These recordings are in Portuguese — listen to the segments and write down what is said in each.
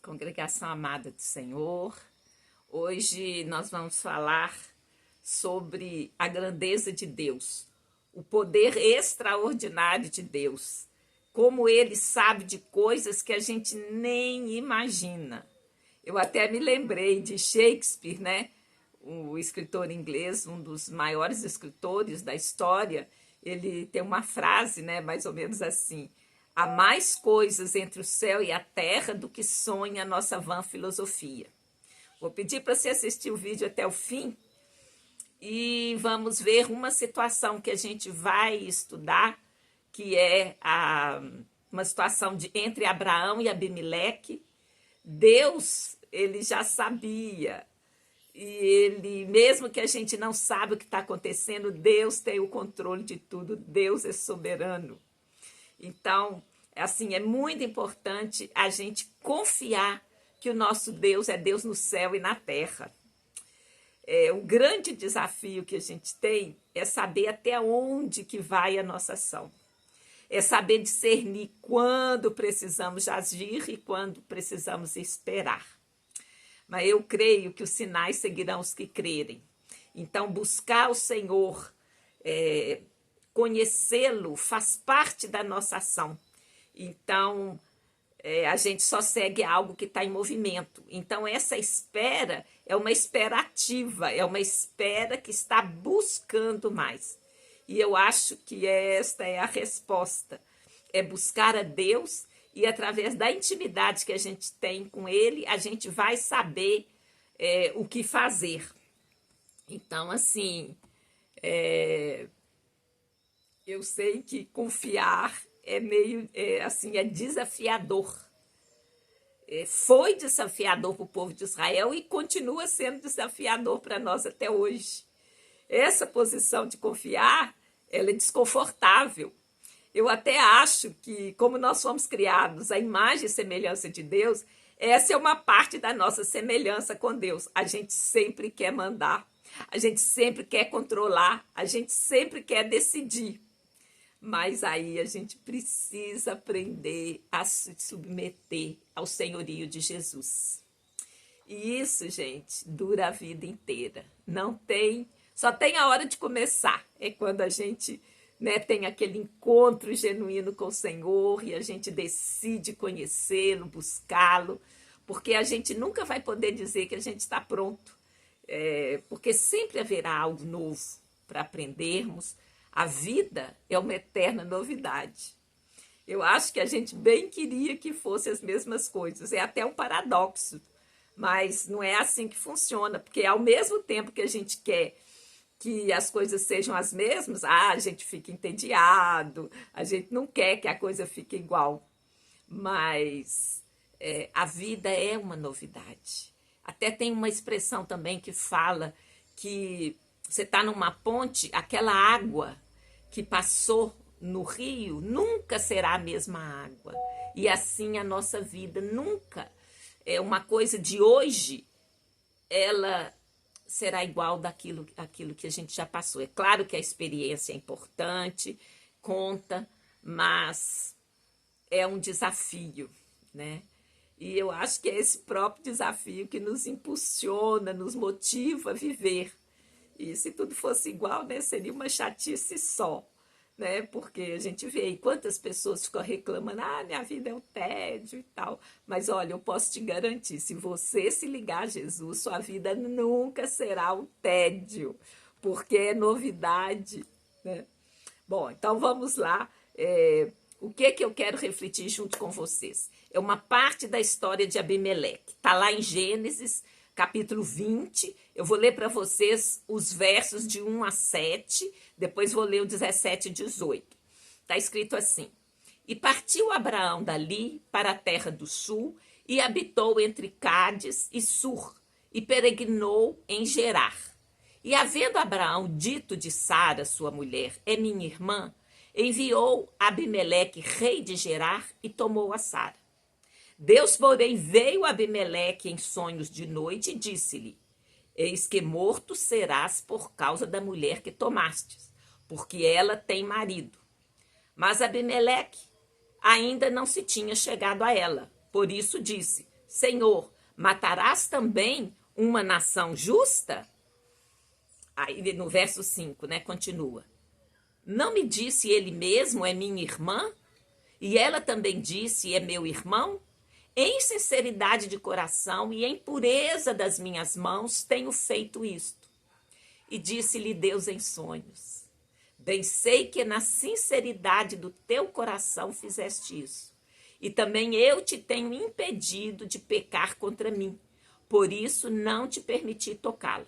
Congregação amada do Senhor, hoje nós vamos falar sobre a grandeza de Deus, o poder extraordinário de Deus, como Ele sabe de coisas que a gente nem imagina. Eu até me lembrei de Shakespeare, né? O escritor inglês, um dos maiores escritores da história. Ele tem uma frase, né, mais ou menos assim: há mais coisas entre o céu e a terra do que sonha a nossa vã filosofia. Vou pedir para você assistir o vídeo até o fim e vamos ver uma situação que a gente vai estudar, que é uma situação entre Abraão e Abimeleque. Deus, ele já sabia, e ele, mesmo que a gente não sabe o que está acontecendo, Deus tem o controle de tudo, Deus é soberano. Então, assim, é muito importante a gente confiar que o nosso Deus é Deus no céu e na terra. O grande desafio que a gente tem é saber até onde que vai a nossa ação. É saber discernir quando precisamos agir e quando precisamos esperar. Mas eu creio que os sinais seguirão os que crerem. Então, buscar o Senhor, conhecê-lo, faz parte da nossa ação. Então, a gente só segue algo que está em movimento. Então, essa espera é uma espera ativa, é uma espera que está buscando mais. E eu acho que esta é a resposta. É buscar a Deus e, através da intimidade que a gente tem com Ele, a gente vai saber o que fazer. Então, assim, eu sei que confiar é meio, assim, é desafiador. Foi desafiador para o povo de Israel e continua sendo desafiador para nós até hoje. Essa posição de confiar, ela é desconfortável. Eu até acho que, como nós fomos criados à imagem e semelhança de Deus, essa é uma parte da nossa semelhança com Deus. A gente sempre quer mandar, a gente sempre quer controlar, a gente sempre quer decidir. Mas aí a gente precisa aprender a se submeter ao senhorio de Jesus. E isso, gente, dura a vida inteira. Não tem, só tem a hora de começar. É quando a gente, né, tem aquele encontro genuíno com o Senhor e a gente decide conhecê-lo, buscá-lo, porque a gente nunca vai poder dizer que a gente está pronto, porque sempre haverá algo novo para aprendermos. A vida é uma eterna novidade. Eu acho que a gente bem queria que fossem as mesmas coisas. É até um paradoxo, mas não é assim que funciona, porque ao mesmo tempo que a gente quer que as coisas sejam as mesmas, a gente fica entediado, a gente não quer que a coisa fique igual. Mas a vida é uma novidade. Até tem uma expressão também que fala que você está numa ponte, aquela água que passou no rio nunca será a mesma água. E assim a nossa vida nunca é uma coisa de hoje, ela será igual daquilo que a gente já passou. É claro que a experiência é importante, conta, mas é um desafio, né? E eu acho que é esse próprio desafio que nos impulsiona, nos motiva a viver. E se tudo fosse igual, né, seria uma chatice só, né? Porque a gente vê aí quantas pessoas ficam reclamando, minha vida é um tédio e tal. Mas olha, eu posso te garantir, se você se ligar a Jesus, sua vida nunca será um tédio, porque é novidade, né? Bom, então vamos lá. O que eu quero refletir junto com vocês? É uma parte da história de Abimeleque. Está lá em Gênesis, capítulo 20, eu vou ler para vocês os versos de 1 a 7, depois vou ler o 17 e 18. Está escrito assim: E partiu Abraão dali para a terra do sul, e habitou entre Cádiz e Sur, e peregrinou em Gerar. E havendo Abraão dito de Sara, sua mulher, é minha irmã, enviou Abimeleque, rei de Gerar, e tomou a Sara. Deus, porém, veio a Abimeleque em sonhos de noite e disse-lhe: Eis que morto serás por causa da mulher que tomastes, porque ela tem marido. Mas Abimeleque ainda não se tinha chegado a ela. Por isso disse: Senhor, matarás também uma nação justa? Aí no verso 5, né, continua. Não me disse ele mesmo, é minha irmã? E ela também disse, é meu irmão? Em sinceridade de coração e em pureza das minhas mãos tenho feito isto. E disse-lhe Deus em sonhos. Bem sei que na sinceridade do teu coração fizeste isso. E também eu te tenho impedido de pecar contra mim. Por isso não te permiti tocá-la.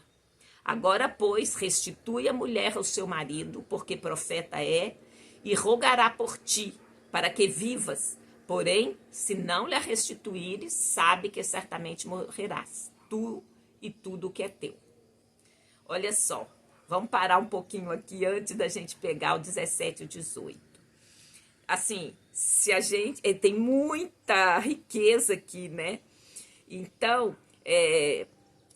Agora, pois, restitui a mulher ao seu marido, porque profeta é, e rogará por ti, para que vivas. Porém, se não lhe a restituíres, sabe que certamente morrerás, tu e tudo o que é teu. Olha só, vamos parar um pouquinho aqui antes da gente pegar o 17 e o 18. Assim, se a gente... tem muita riqueza aqui, né? Então,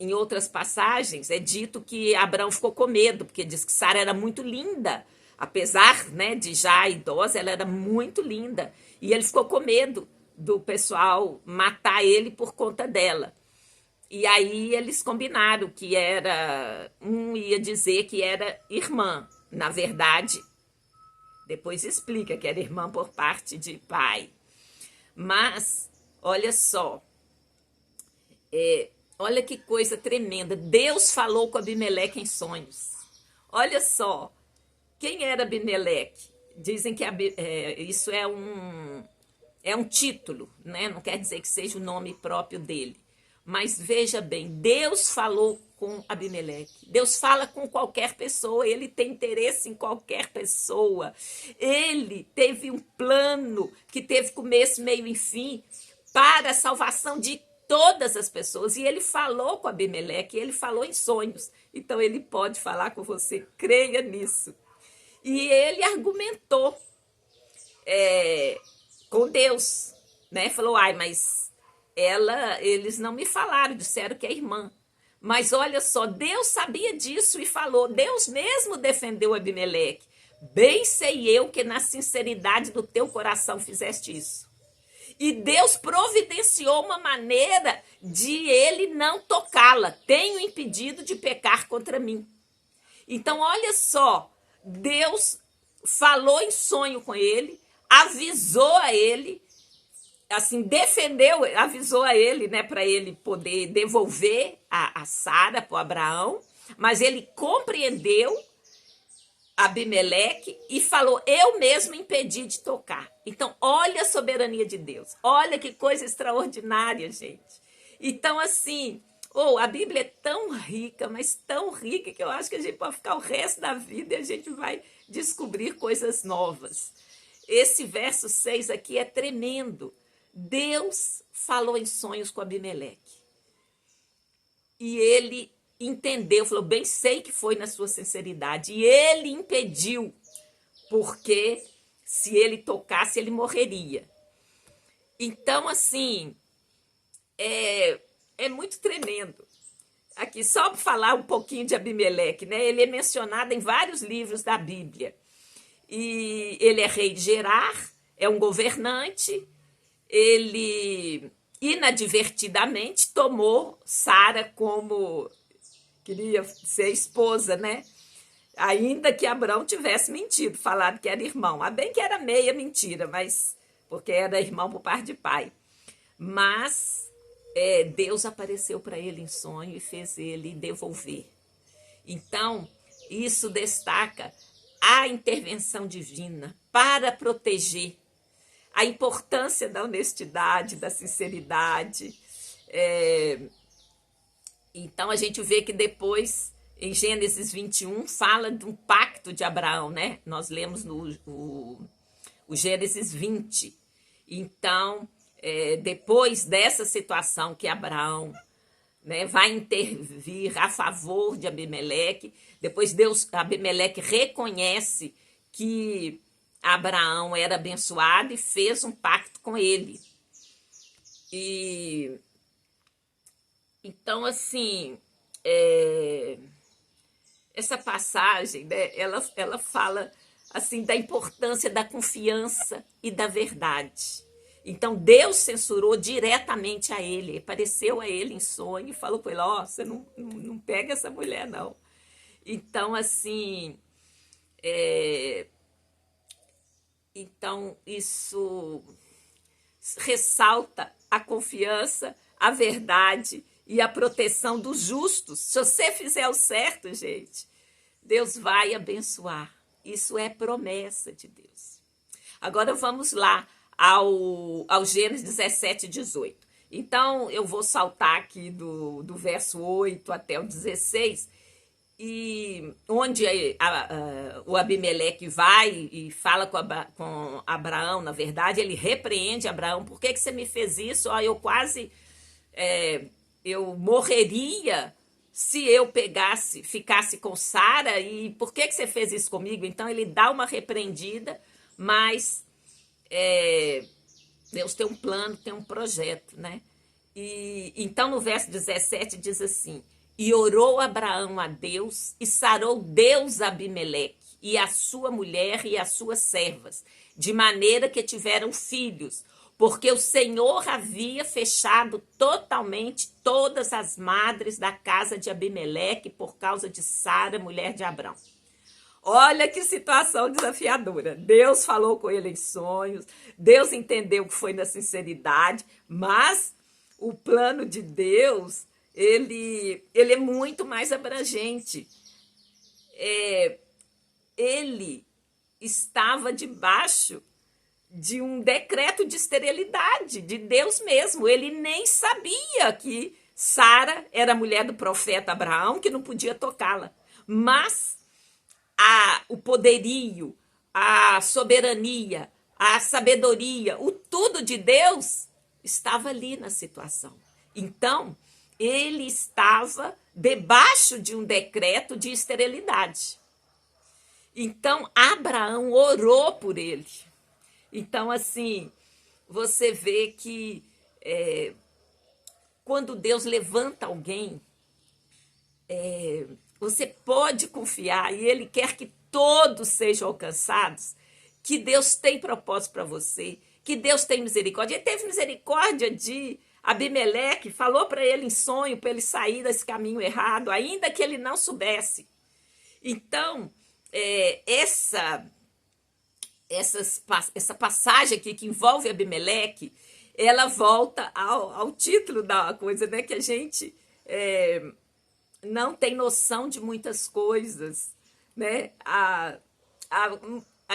em outras passagens, é dito que Abraão ficou com medo, porque diz que Sara era muito linda. Apesar, né, de já idosa, ela era muito linda. E ele ficou com medo do pessoal matar ele por conta dela. E aí eles combinaram que era... Um ia dizer que era irmã. Na verdade, depois explica que era irmã por parte de pai. Mas, olha só... olha que coisa tremenda. Deus falou com Abimeleque em sonhos. Olha só. Quem era Abimeleque? Dizem que isso é um título, né? Não quer dizer que seja o nome próprio dele. Mas veja bem, Deus falou com Abimeleque. Deus fala com qualquer pessoa, ele tem interesse em qualquer pessoa. Ele teve um plano que teve começo, meio e fim para a salvação de todas as pessoas. E ele falou com Abimeleque, ele falou em sonhos. Então ele pode falar com você, creia nisso. E ele argumentou com Deus, né? Falou, mas eles não me falaram, disseram que é irmã. Mas olha só, Deus sabia disso e falou, Deus mesmo defendeu Abimeleque. Bem sei eu que na sinceridade do teu coração fizeste isso. E Deus providenciou uma maneira de ele não tocá-la. Tenho impedido de pecar contra mim. Então, olha só, Deus falou em sonho com ele, avisou a ele, assim, defendeu, avisou a ele, né, para ele poder devolver a Sara para Abraão, mas ele compreendeu Abimeleque e falou, eu mesmo impedi de tocar. Então, olha a soberania de Deus, olha que coisa extraordinária, gente. Então, assim, a Bíblia é tão rica, mas tão rica, que eu acho que a gente pode ficar o resto da vida e a gente vai descobrir coisas novas. Esse verso 6 aqui é tremendo. Deus falou em sonhos com Abimeleque. E ele entendeu, falou, bem sei que foi na sua sinceridade. E ele impediu, porque se ele tocasse, ele morreria. Então, assim, é muito tremendo. Aqui, só para falar um pouquinho de Abimeleque, né? Ele é mencionado em vários livros da Bíblia. E ele é rei de Gerar, é um governante. Ele, inadvertidamente, tomou Sara como... queria ser esposa, né? Ainda que Abraão tivesse mentido, falado que era irmão. Bem que era meia mentira, mas porque era irmão por parte de pai. Mas Deus apareceu para ele em sonho e fez ele devolver. Então, isso destaca a intervenção divina para proteger, a importância da honestidade, da sinceridade. Então, a gente vê que depois, em Gênesis 21, fala de um pacto de Abraão, né? Nós lemos o Gênesis 20. Então, depois dessa situação que Abraão, né, vai intervir a favor de Abimeleque, depois Abimeleque reconhece que Abraão era abençoado e fez um pacto com ele. E então, assim, essa passagem, né, ela fala assim da importância da confiança e da verdade. Então Deus censurou diretamente a ele, apareceu a ele em sonho e falou com ele: ó, você não pega essa mulher, não. Então, assim, então isso ressalta a confiança, a verdade e a proteção dos justos. Se você fizer o certo, gente, Deus vai abençoar. Isso é promessa de Deus. Agora vamos lá ao Gênesis 17, 18. Então, eu vou saltar aqui do verso 8 até o 16, e onde o Abimeleque vai e fala com Abraão. Na verdade, ele repreende Abraão: por que você me fez isso? Eu quase eu morreria se eu ficasse com Sara, e por que você fez isso comigo? Então ele dá uma repreendida, mas Deus tem um plano, tem um projeto, né? E então no verso 17 diz assim: e orou Abraão a Deus, e sarou Deus Abimeleque, e a sua mulher e as suas servas, de maneira que tiveram filhos, porque o Senhor havia fechado totalmente todas as madres da casa de Abimeleque por causa de Sara, mulher de Abrão. Olha que situação desafiadora. Deus falou com ele em sonhos, Deus entendeu que foi na sinceridade, mas o plano de Deus, ele é muito mais abrangente. Ele estava debaixo de um decreto de esterilidade de Deus mesmo. Ele nem sabia que Sara era mulher do profeta Abraão, que não podia tocá-la. Mas o poderio, a soberania, a sabedoria, o tudo de Deus estava ali na situação. Então, ele estava debaixo de um decreto de esterilidade. Então, Abraão orou por ele. Então, assim, você vê que quando Deus levanta alguém, você pode confiar, e ele quer que todos sejam alcançados, que Deus tem propósito para você, que Deus tem misericórdia. Ele teve misericórdia de Abimeleque, falou para ele em sonho, para ele sair desse caminho errado, ainda que ele não soubesse. Então, essa passagem aqui que envolve Abimeleque, ela volta ao título da coisa, né? Que a gente não tem noção de muitas coisas, né? A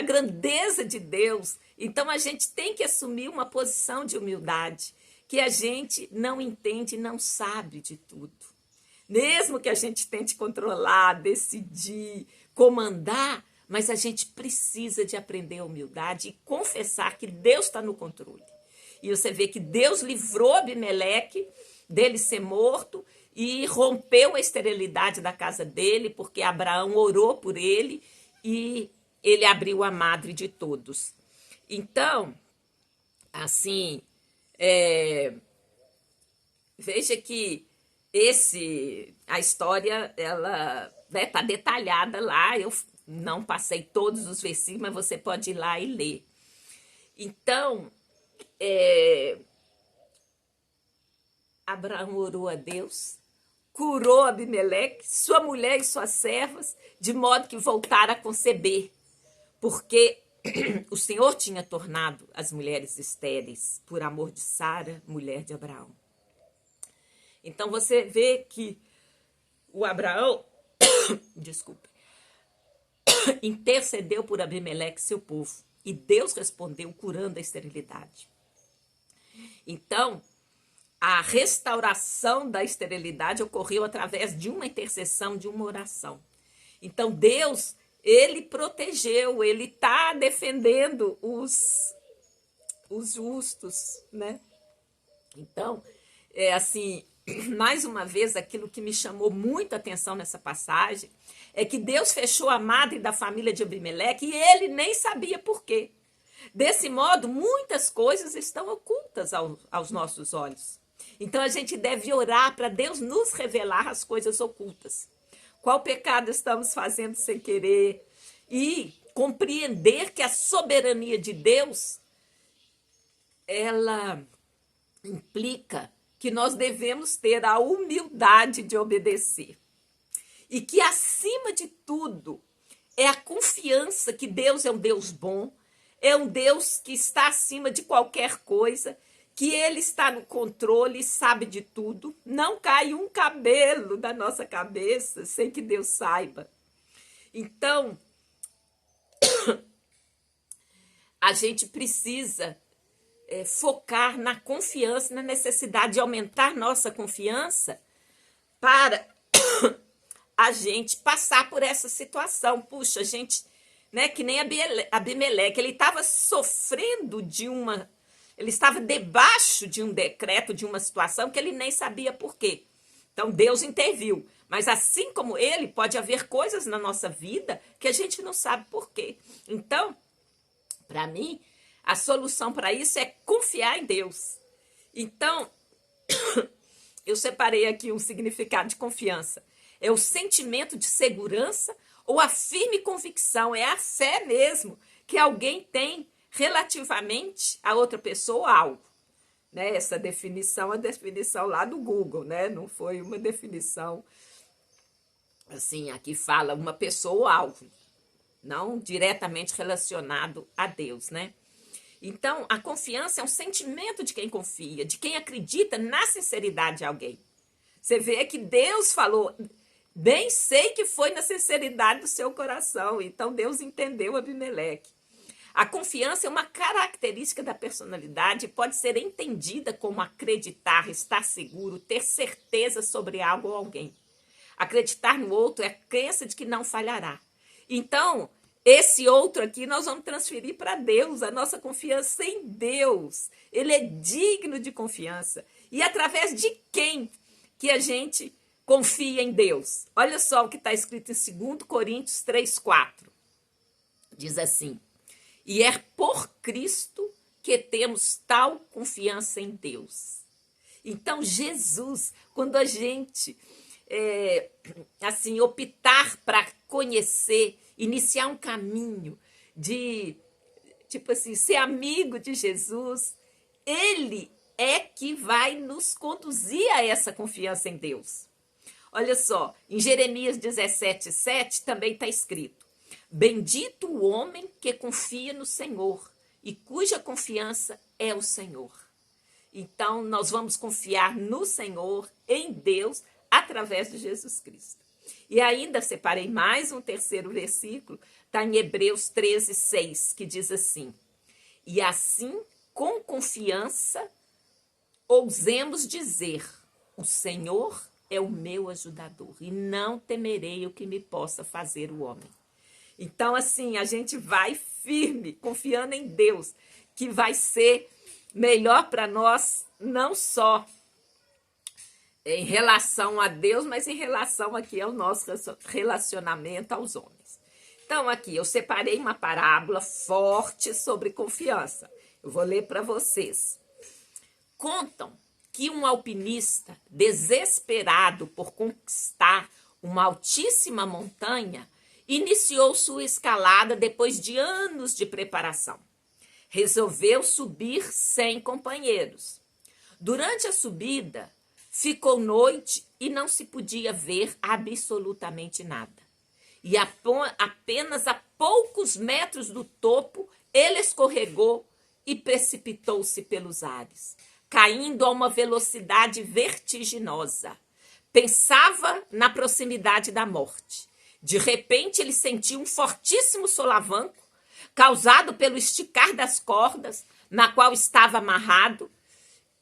grandeza de Deus. Então, a gente tem que assumir uma posição de humildade, que a gente não entende e não sabe de tudo. Mesmo que a gente tente controlar, decidir, comandar, mas a gente precisa de aprender a humildade e confessar que Deus está no controle. E você vê que Deus livrou Abimeleque dele ser morto e rompeu a esterilidade da casa dele, porque Abraão orou por ele e ele abriu a madre de todos. Então, assim, veja que a história, ela está detalhada lá. Eu não passei todos os versículos, mas você pode ir lá e ler. Então, Abraão orou a Deus, curou Abimeleque, sua mulher e suas servas, de modo que voltara a conceber, porque o Senhor tinha tornado as mulheres estéreis por amor de Sara, mulher de Abraão. Então você vê que o Abraão, desculpe, intercedeu por Abimeleque, seu povo, e Deus respondeu curando a esterilidade. Então, a restauração da esterilidade ocorreu através de uma intercessão, de uma oração. Então, Deus, ele protegeu, ele está defendendo os justos, né? Então, assim, mais uma vez, aquilo que me chamou muito a atenção nessa passagem é que Deus fechou a madre da família de Abimeleque e ele nem sabia por quê. Desse modo, muitas coisas estão ocultas aos nossos olhos. Então, a gente deve orar para Deus nos revelar as coisas ocultas. Qual pecado estamos fazendo sem querer? E compreender que a soberania de Deus ela implica que nós devemos ter a humildade de obedecer. E que, acima de tudo, é a confiança que Deus é um Deus bom, é um Deus que está acima de qualquer coisa, que Ele está no controle e sabe de tudo. Não cai um cabelo da nossa cabeça sem que Deus saiba. Então, a gente precisa focar na confiança, na necessidade de aumentar nossa confiança para a gente passar por essa situação. Puxa, a gente, né, que nem Abimeleque, ele estava sofrendo ele estava debaixo de um decreto, de uma situação que ele nem sabia por quê. Então Deus interviu. Mas assim como ele, pode haver coisas na nossa vida que a gente não sabe por quê. Então, para mim, a solução para isso é confiar em Deus. Então, eu separei aqui um significado de confiança. É o sentimento de segurança ou a firme convicção, é a fé mesmo que alguém tem relativamente a outra pessoa ou algo. Né? Essa definição é a definição lá do Google, né? Não foi uma definição assim, aqui fala uma pessoa ou algo, não diretamente relacionado a Deus, né? Então, a confiança é um sentimento de quem confia, de quem acredita na sinceridade de alguém. Você vê que Deus falou, bem sei que foi na sinceridade do seu coração. Então, Deus entendeu Abimeleque. A confiança é uma característica da personalidade e pode ser entendida como acreditar, estar seguro, ter certeza sobre algo ou alguém. Acreditar no outro é a crença de que não falhará. Então, esse outro aqui nós vamos transferir para Deus, a nossa confiança em Deus. Ele é digno de confiança. E através de quem que a gente confia em Deus? Olha só o que está escrito em 2 Coríntios 3:4. Diz assim: e é por Cristo que temos tal confiança em Deus. Então, Jesus, quando a gente assim, optar para conhecer, iniciar um caminho de, tipo assim, ser amigo de Jesus, ele é que vai nos conduzir a essa confiança em Deus. Olha só, em Jeremias 17:7 também está escrito: bendito o homem que confia no Senhor e cuja confiança é o Senhor. Então, nós vamos confiar no Senhor, em Deus, através de Jesus Cristo. E ainda separei mais um terceiro versículo, está em Hebreus 13:6, que diz assim: e assim, com confiança, ousemos dizer, o Senhor é o meu ajudador, e não temerei o que me possa fazer o homem. Então, assim, a gente vai firme, confiando em Deus, que vai ser melhor para nós, não só em relação a Deus, mas em relação aqui ao nosso relacionamento aos homens. Então, aqui, eu separei uma parábola forte sobre confiança. Eu vou ler para vocês. Contam que um alpinista, desesperado por conquistar uma altíssima montanha, iniciou sua escalada depois de anos de preparação. Resolveu subir sem companheiros. Durante a subida, ficou noite e não se podia ver absolutamente nada. E apenas a poucos metros do topo, ele escorregou e precipitou-se pelos ares, caindo a uma velocidade vertiginosa. Pensava na proximidade da morte. De repente, ele sentiu um fortíssimo solavanco, causado pelo esticar das cordas, na qual estava amarrado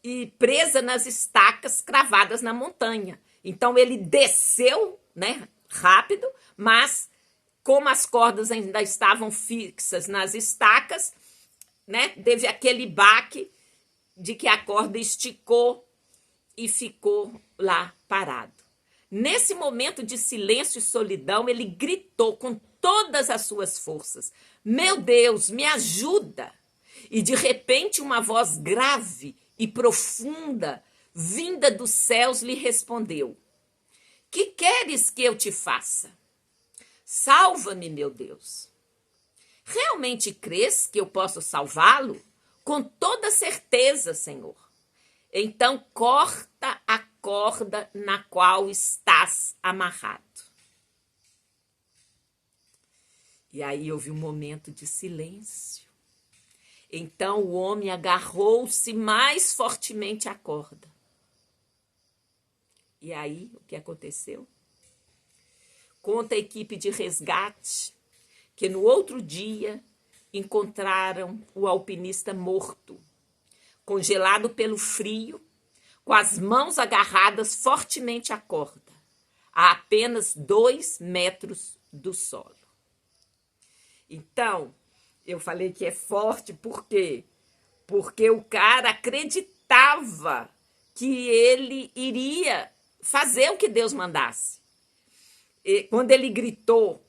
e presa nas estacas cravadas na montanha. Então, ele desceu, né, rápido, mas como as cordas ainda estavam fixas nas estacas, né, teve aquele baque de que a corda esticou e ficou lá parado. Nesse momento de silêncio e solidão, ele gritou com todas as suas forças: meu Deus, me ajuda! E de repente uma voz grave e profunda, vinda dos céus, lhe respondeu: que queres que eu te faça? Salva-me, meu Deus. Realmente crês que eu posso salvá-lo? com toda certeza, Senhor. Então, corta a corda na qual estás amarrado. E aí houve um momento de silêncio. Então o homem agarrou-se mais fortemente à corda. E aí, o que aconteceu? Conta a equipe de resgate que no outro dia encontraram o alpinista morto, congelado pelo frio, com as mãos agarradas fortemente à corda, a apenas 2 metros do solo. Então, eu falei que é forte, por quê? Porque o cara acreditava que ele iria fazer o que Deus mandasse. E quando ele gritou,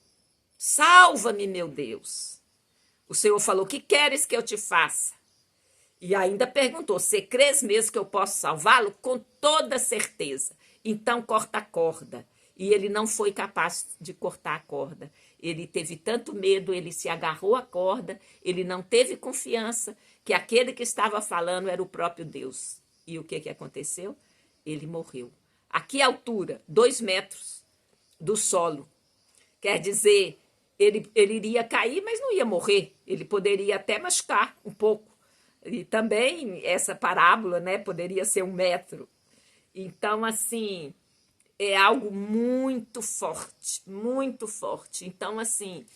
salva-me, meu Deus, o Senhor falou, que queres que eu te faça? E ainda perguntou, você crês mesmo que eu posso salvá-lo? Com toda certeza. Então corta a corda. E ele não foi capaz de cortar a corda. Ele teve tanto medo, ele se agarrou à corda, ele não teve confiança que aquele que estava falando era o próprio Deus. E o que aconteceu? Ele morreu. A que altura? 2 metros do solo. Quer dizer, ele iria cair, mas não ia morrer. Ele poderia até machucar um pouco. E também essa parábola, né, poderia ser 1 metro. Então, assim, é algo muito forte, muito forte. Então, assim,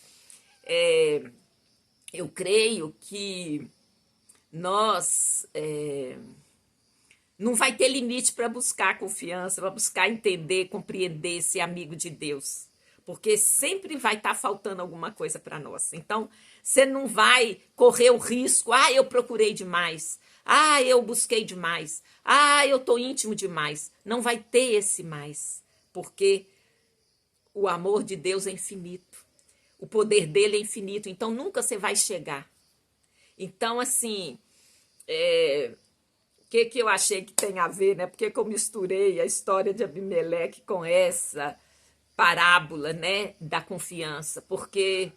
eu creio que nós não vai ter limite para buscar confiança, para buscar entender, compreender, ser amigo de Deus. Porque sempre vai estar faltando alguma coisa para nós. Então, você não vai correr o risco, eu procurei demais, eu busquei demais, eu estou íntimo demais. Não vai ter esse mais, porque o amor de Deus é infinito, o poder dele é infinito, então nunca você vai chegar. Então, assim, o que eu achei que tem a ver, né? Porque eu misturei a história de Abimeleque com essa parábola, né, da confiança, porque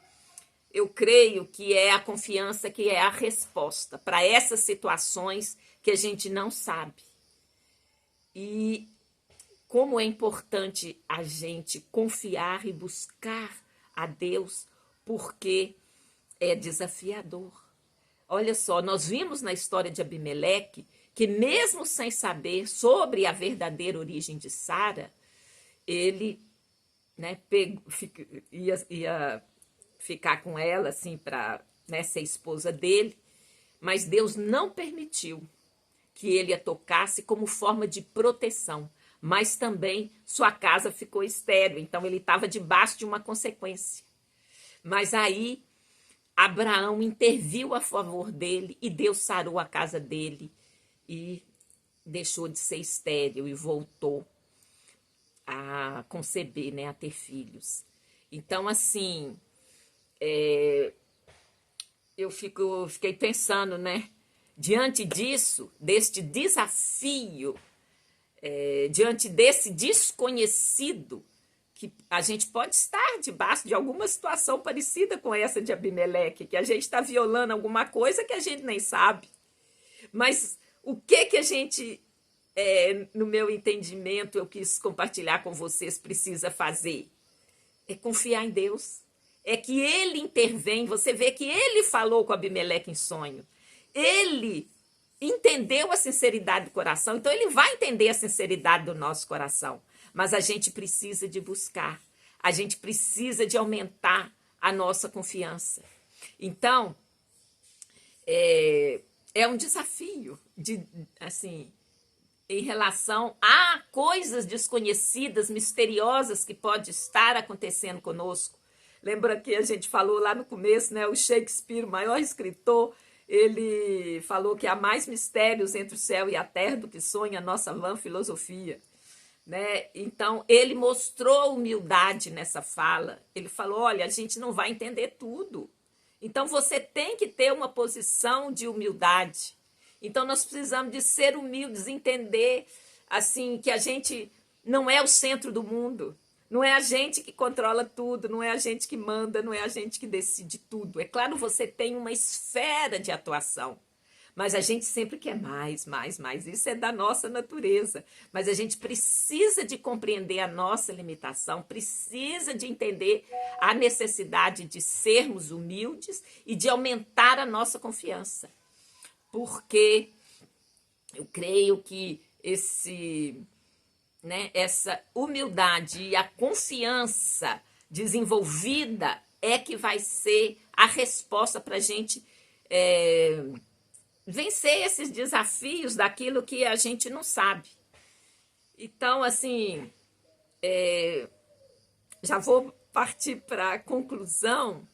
eu creio que é a confiança que é a resposta para essas situações que a gente não sabe. E como é importante a gente confiar e buscar a Deus, porque é desafiador. Olha só, nós vimos na história de Abimeleque que mesmo sem saber sobre a verdadeira origem de Sara, ele, né, ia ficar com ela, assim, para, né, ser esposa dele, mas Deus não permitiu que ele a tocasse como forma de proteção, mas também sua casa ficou estéril, então ele estava debaixo de uma consequência. Mas aí Abraão interviu a favor dele e Deus sarou a casa dele e deixou de ser estéril e voltou a conceber, né, a ter filhos. Então, assim, eu fiquei pensando, né, diante disso, deste desafio, diante desse desconhecido, que a gente pode estar debaixo de alguma situação parecida com essa de Abimeleque, que a gente está violando alguma coisa que a gente nem sabe. Mas o que a gente, no meu entendimento, eu quis compartilhar com vocês, precisa fazer? É confiar em Deus. É que ele intervém, você vê que ele falou com Abimeleque em sonho. Ele entendeu a sinceridade do coração, então ele vai entender a sinceridade do nosso coração. Mas a gente precisa de buscar, a gente precisa de aumentar a nossa confiança. Então, é um desafio assim, em relação a coisas desconhecidas, misteriosas que pode estar acontecendo conosco. Lembra que a gente falou lá no começo, né? O Shakespeare, o maior escritor, ele falou que há mais mistérios entre o céu e a terra do que sonha a nossa vã filosofia, né? Então, ele mostrou humildade nessa fala. Ele falou, olha, a gente não vai entender tudo. Então, você tem que ter uma posição de humildade. Então, nós precisamos de ser humildes, entender assim, que a gente não é o centro do mundo. Não é a gente que controla tudo, não é a gente que manda, não é a gente que decide tudo. É claro, você tem uma esfera de atuação, Mas a gente sempre quer mais, mais, mais. Isso é da nossa natureza. Mas a gente precisa de compreender a nossa limitação, precisa de entender a necessidade de sermos humildes e de aumentar a nossa confiança. Porque eu creio que essa humildade e a confiança desenvolvida é que vai ser a resposta para a gente vencer esses desafios daquilo que a gente não sabe. Então, assim, já vou partir para a conclusão.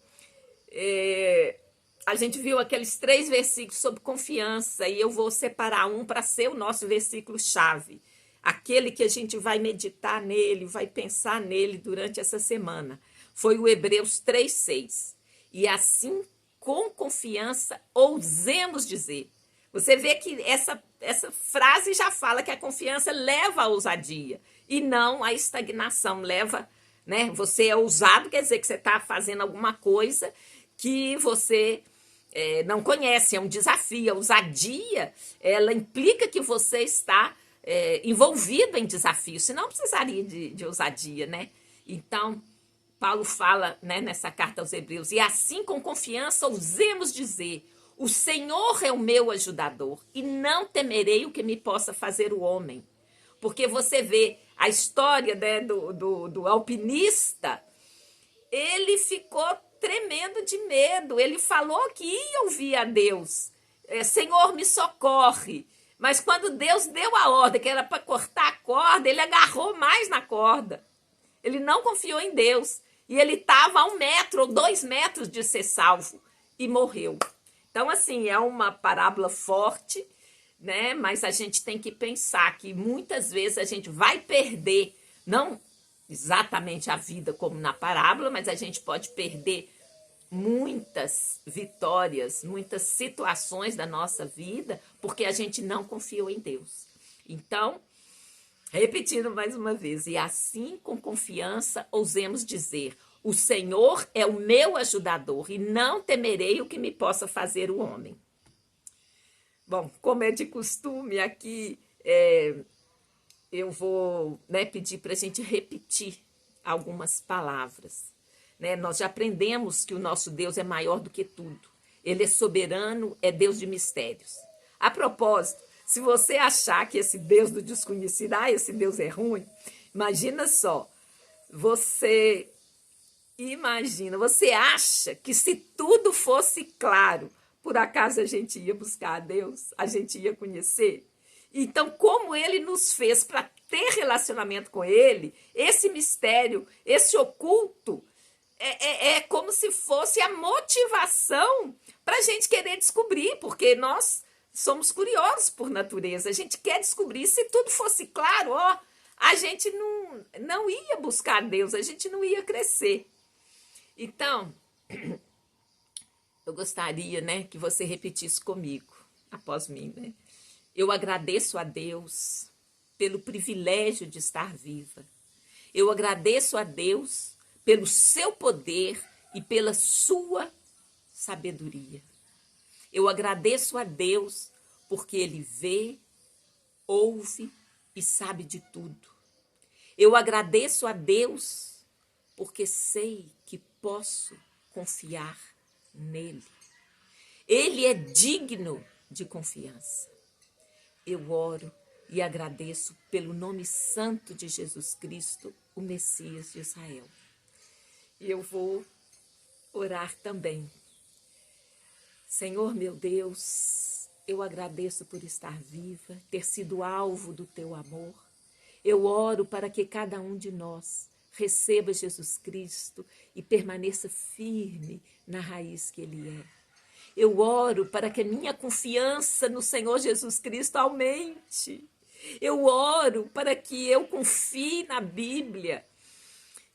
A gente viu aqueles 3 versículos sobre confiança e eu vou separar um para ser o nosso versículo-chave. Aquele que a gente vai meditar nele, vai pensar nele durante essa semana. Foi o Hebreus 3:6. E assim, com confiança, ousemos dizer. Você vê que essa frase já fala que a confiança leva à ousadia e não à estagnação. Leva, né? Você é ousado, quer dizer que você está fazendo alguma coisa que você não conhece, é um desafio. A ousadia, ela implica que você está envolvido em desafio, senão não precisaria de ousadia, né? Então, Paulo fala, né, nessa carta aos Hebreus, e assim com confiança ousemos dizer, o Senhor é o meu ajudador e não temerei o que me possa fazer o homem. Porque você vê a história, né, do alpinista, ele ficou tremendo de medo, ele falou que ia ouvir a Deus, Senhor, me socorre. Mas quando Deus deu a ordem, que era para cortar a corda, ele agarrou mais na corda. Ele não confiou em Deus. E ele estava a 1 metro ou 2 metros de ser salvo e morreu. Então, assim, é uma parábola forte, né? Mas a gente tem que pensar que muitas vezes a gente vai perder, não exatamente a vida como na parábola, mas a gente pode perder muitas vitórias, muitas situações da nossa vida, porque a gente não confiou em Deus. Então, repetindo mais uma vez, e assim com confiança ousemos dizer, o Senhor é o meu ajudador e não temerei o que me possa fazer o homem. Bom, como é de costume aqui, eu vou, né, pedir para a gente repetir algumas palavras. Né? Nós já aprendemos que o nosso Deus é maior do que tudo. Ele é soberano, é Deus de mistérios. A propósito, se você achar que esse Deus do desconhecido, esse Deus é ruim, imagina só, você acha que se tudo fosse claro, por acaso a gente ia buscar a Deus, a gente ia conhecer? Então, como ele nos fez para ter relacionamento com ele, esse mistério, esse oculto, é como se fosse a motivação para a gente querer descobrir, porque nós somos curiosos por natureza, a gente quer descobrir. Se tudo fosse claro, a gente não ia buscar Deus, a gente não ia crescer. Então, eu gostaria, né, que você repetisse comigo, após mim, né? Eu agradeço a Deus pelo privilégio de estar viva. Eu agradeço a Deus pelo seu poder e pela sua sabedoria. Eu agradeço a Deus porque Ele vê, ouve e sabe de tudo. Eu agradeço a Deus porque sei que posso confiar nele. Ele é digno de confiança. Eu oro e agradeço pelo nome santo de Jesus Cristo, o Messias de Israel. E eu vou orar também. Senhor meu Deus, eu agradeço por estar viva, ter sido alvo do teu amor. Eu oro para que cada um de nós receba Jesus Cristo e permaneça firme na raiz que Ele é. Eu oro para que a minha confiança no Senhor Jesus Cristo aumente. Eu oro para que eu confie na Bíblia,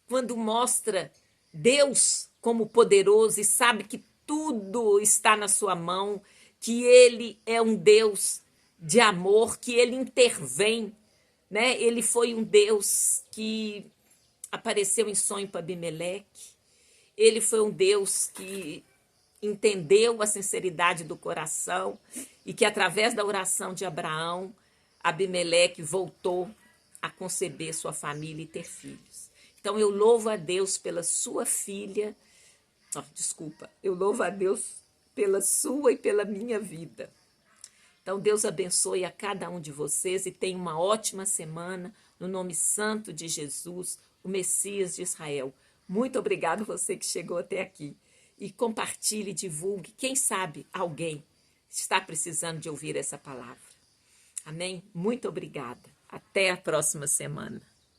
quando mostra Deus como poderoso e sabe que tudo está na sua mão, que Ele é um Deus de amor, que Ele intervém, né? Ele foi um Deus que apareceu em sonho para Abimeleque. Ele foi um Deus que entendeu a sinceridade do coração e que através da oração de Abraão, Abimeleque voltou a conceber sua família e ter filhos. Então eu louvo a Deus pela sua filha, eu louvo a Deus pela sua e pela minha vida. Então Deus abençoe a cada um de vocês e tenha uma ótima semana no nome santo de Jesus, o Messias de Israel. Muito obrigado você que chegou até aqui. E compartilhe, divulgue. Quem sabe alguém está precisando de ouvir essa palavra. Amém? Muito obrigada. Até a próxima semana.